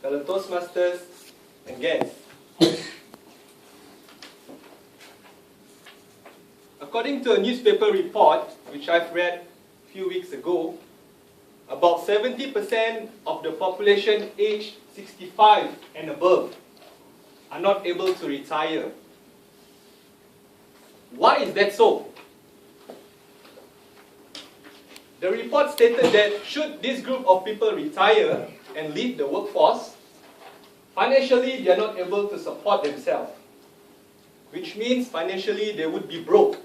fellow Toastmasters, and guests. According to a newspaper report, which I've read a few weeks ago, about 70% of the population aged 65 and above are not able to retire. Why is that so? The report stated that should this group of people retire and leave the workforce, financially they are not able to support themselves, which means financially they would be broke.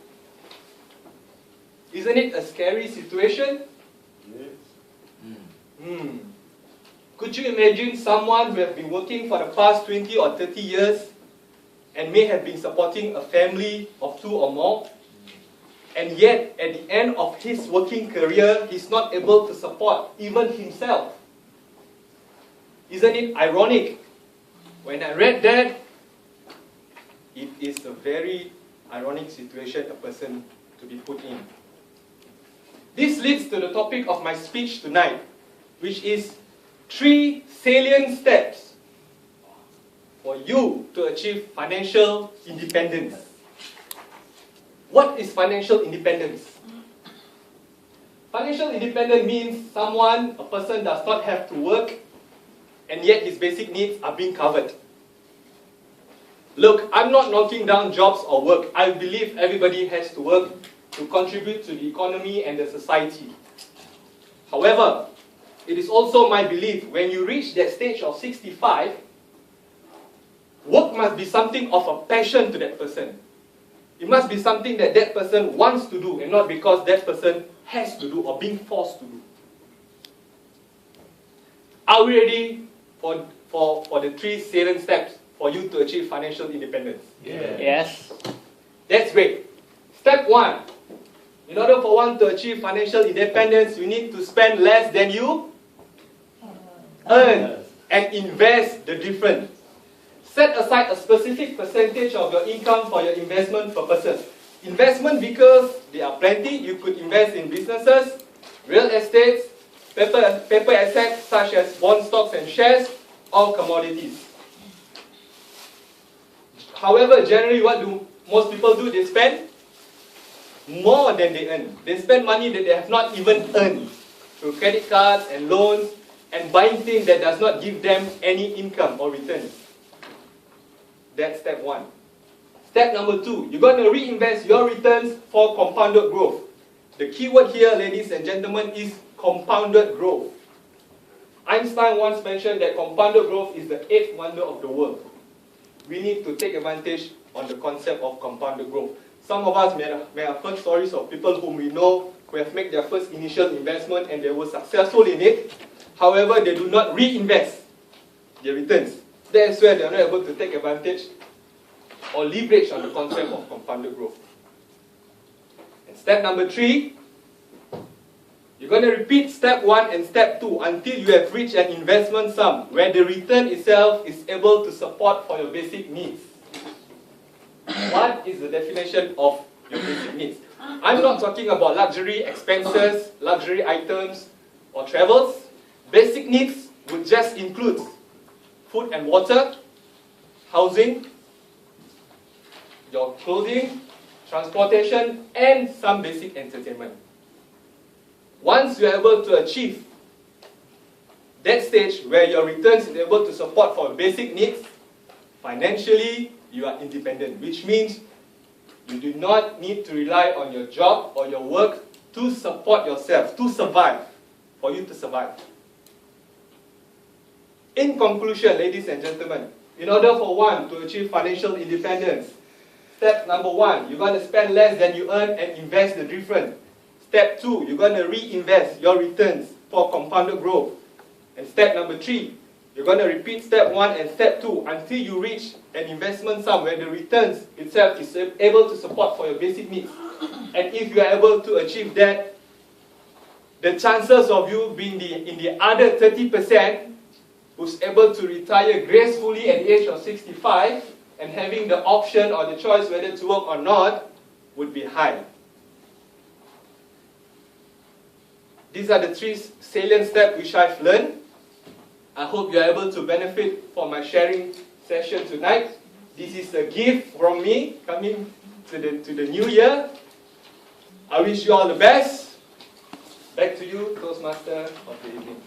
Isn't it a scary situation? Yes. Could you imagine someone who has been working for the past 20 or 30 years and may have been supporting a family of 2 or more, and yet at the end of his working career, he's not able to support even himself? Isn't it ironic? When I read that, it is a very ironic situation a person to be put in. This leads to the topic of my speech tonight, which is 3 salient steps for you to achieve financial independence. What is financial independence? Financial independence means a person does not have to work, and yet his basic needs are being covered. Look, I'm not knocking down jobs or work. I believe everybody has to work to contribute to the economy and the society. However, it is also my belief when you reach that stage of 65, work must be something of a passion to that person. It must be something that that person wants to do and not because that person has to do or being forced to do. Are we ready for the 3 salient steps for you to achieve financial independence? Yeah. Yes. That's great. Step 1. In order for one to achieve financial independence, you need to spend less than you earn and invest the difference. Set aside a specific percentage of your income for your investment purposes. Investment because there are plenty. You could invest in businesses, real estates, paper assets such as bond stocks and shares, or commodities. However, generally what do most people do? They spend more than they earn. They spend money that they have not even earned through credit cards and loans and buying things that does not give them any income or returns. That's step 1. Step number 2, you're going to reinvest your returns for compounded growth. The key word here, ladies and gentlemen, is compounded growth. Einstein once mentioned that compounded growth is the 8th wonder of the world. We need to take advantage on the concept of compounded growth. Some of us may have heard stories of people whom we know who have made their first initial investment and they were successful in it. However, they do not reinvest their returns. That's where they are not able to take advantage or leverage on the concept of compounded growth. And step number 3, you're going to repeat step 1 and step 2 until you have reached an investment sum where the return itself is able to support for your basic needs. What is the definition of your basic needs? I'm not talking about luxury expenses, luxury items, or travels. Basic needs would just include food and water, housing, your clothing, transportation, and some basic entertainment. Once you are able to achieve that stage where your returns is able to support for basic needs, financially you are independent, which means you do not need to rely on your job or your work to support yourself, to survive, for you to survive. In conclusion, ladies and gentlemen, in order for one to achieve financial independence, step number 1, you're going to spend less than you earn and invest the difference. Step 2, you're going to reinvest your returns for compounded growth. And step number 3, you're going to repeat step 1 and step 2 until you reach an investment sum where the returns itself is able to support for your basic needs. And if you are able to achieve that, the chances of you being in the other 30% who's able to retire gracefully at the age of 65 and having the option or the choice whether to work or not would be high. These are the 3 salient steps which I've learned. I hope you are able to benefit from my sharing session tonight. This is a gift from me coming to the new year. I wish you all the best. Back to you, Toastmaster of the evening.